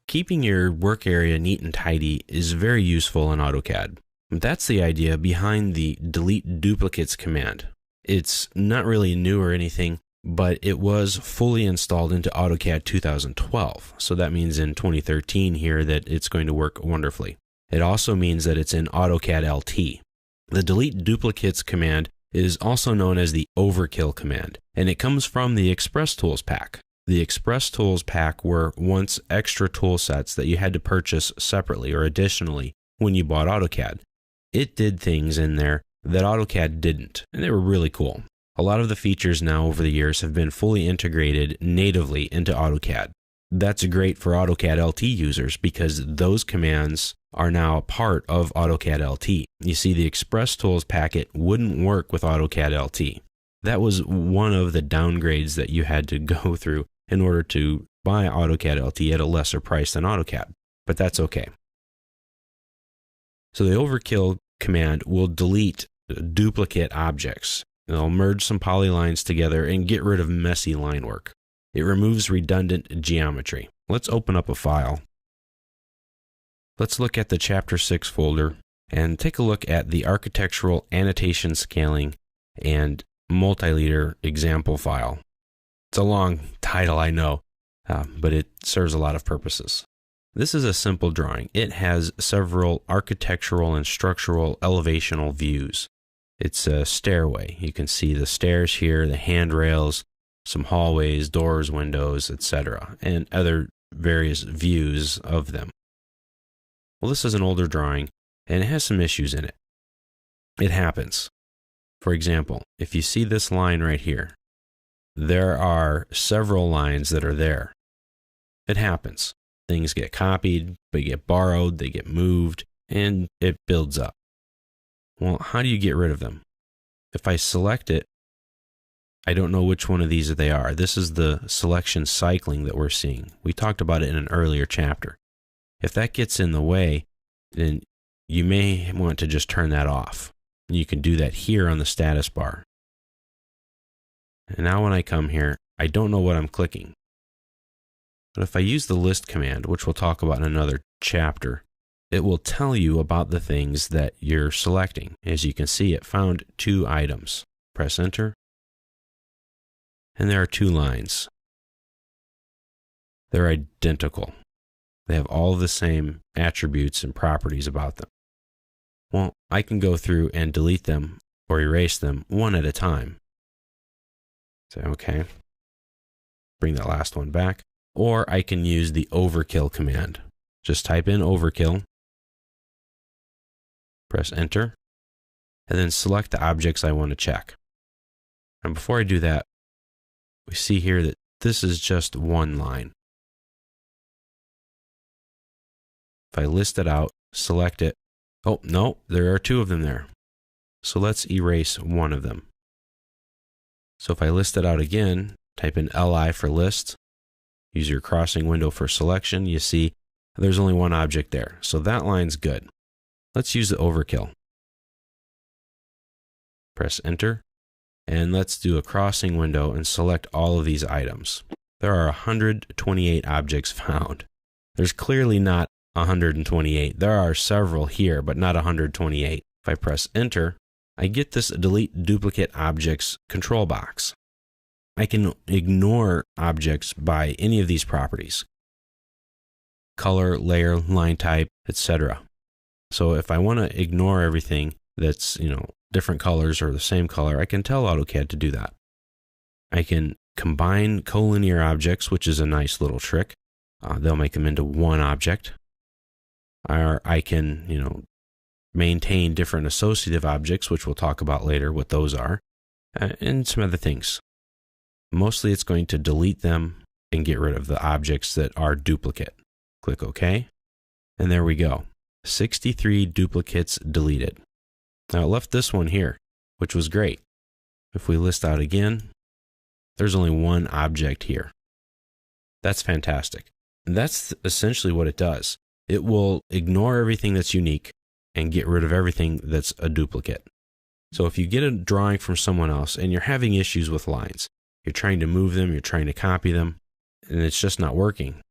Keeping your work area neat and tidy is very useful in AutoCAD. That's the idea behind the delete duplicates command. It's not really new or anything, but it was fully installed into AutoCAD 2012. So that means in 2013 here that it's going to work wonderfully. It also means that it's in AutoCAD LT. The delete duplicates command is also known as the overkill command, and it comes from the Express Tools pack. The Express Tools pack were once extra tool sets that you had to purchase separately or additionally when you bought AutoCAD. It did things in there that AutoCAD didn't, and they were really cool. A lot of the features now over the years have been fully integrated natively into AutoCAD. That's great for AutoCAD LT users because those commands are now a part of AutoCAD LT. You see, the Express Tools packet wouldn't work with AutoCAD LT. That was one of the downgrades that you had to go through in order to buy AutoCAD LT at a lesser price than AutoCAD, but that's okay. So the overkill command will delete duplicate objects. It'll merge some polylines together and get rid of messy line work. It removes redundant geometry. Let's open up a file. Let's look at the Chapter 6 folder and take a look at the architectural annotation scaling and multi-liter example file. It's a long title, I know, but it serves a lot of purposes. This is a simple drawing. It has several architectural and structural elevational views. It's a stairway. You can see the stairs here, the handrails, some hallways, doors, windows, etc., and other various views of them. Well, this is an older drawing, and it has some issues in it. It happens. For example, if you see this line right here, there are several lines that are there. It happens. Things get copied, they get borrowed, they get moved, and it builds up. Well, how do you get rid of them? If I select it, I don't know which one of these they are. This is the selection cycling that we're seeing. We talked about it in an earlier chapter. If that gets in the way, then you may want to just turn that off. You can do that here on the status bar. And now when I come here, I don't know what I'm clicking. But if I use the list command, which we'll talk about in another chapter, it will tell you about the things that you're selecting. As you can see, it found 2 items. Press enter, and there are 2 lines. They're identical. They have all the same attributes and properties about them. Well, I can go through and delete them or erase them one at a time. Say, okay, bring that last one back. Or I can use the overkill command. Just type in overkill, press enter, and then select the objects I want to check. And before I do that, we see here that this is just one line. If I list it out, select it, oh no, there are 2 of them there. So let's erase one of them. So if I list it out again, type in LI for list, use your crossing window for selection, you see there's only one object there. So that line's good. Let's use the overkill. Press enter, and let's do a crossing window and select all of these items. There are 128 objects found. There's clearly not 128. There are several here, but not 128. If I press enter, I get this delete duplicate objects control box. I can ignore objects by any of these properties. Color, layer, line type, etc. So if I want to ignore everything that's, different colors or the same color, I can tell AutoCAD to do that. I can combine collinear objects, which is a nice little trick. They'll make them into one object. Or I can, maintain different associative objects, which we'll talk about later what those are, and some other things. Mostly it's going to delete them and get rid of the objects that are duplicate. Click OK, and there we go. 63 duplicates deleted. Now it left this one here, which was great. If we list out again, there's only one object here. That's fantastic. And that's essentially what it does. It will ignore everything that's unique and get rid of everything that's a duplicate. So if you get a drawing from someone else and you're having issues with lines, you're trying to move them, you're trying to copy them, and it's just not working,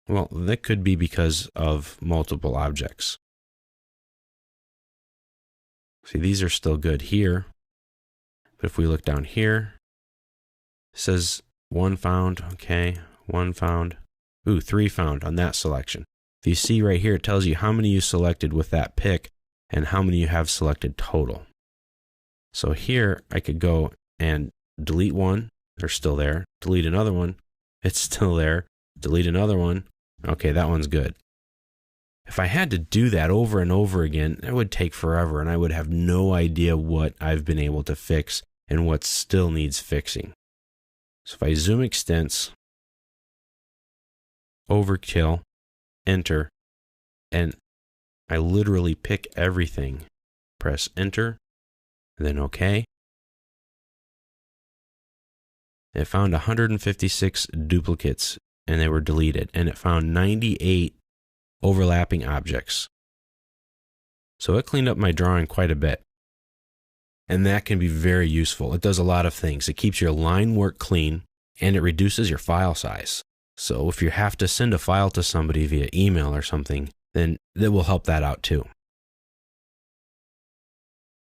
Well, that could be because of multiple objects. See, these are still good here. But if we look down here, it says 1 found, okay, 1 found. Ooh, 3 found on that selection. If you see right here, it tells you how many you selected with that pick and how many you have selected total. So here I could go and delete one, they're still there. Delete another one, it's still there. Delete another one, okay, that one's good. If I had to do that over and over again, it would take forever and I would have no idea what I've been able to fix and what still needs fixing. So if I zoom extents, overkill, enter, and I literally pick everything, press enter, then OK. It found 156 duplicates and they were deleted, and it found 98 overlapping objects. So it cleaned up my drawing quite a bit. And that can be very useful. It does a lot of things. It keeps your line work clean and it reduces your file size. So if you have to send a file to somebody via email or something, then that will help that out too.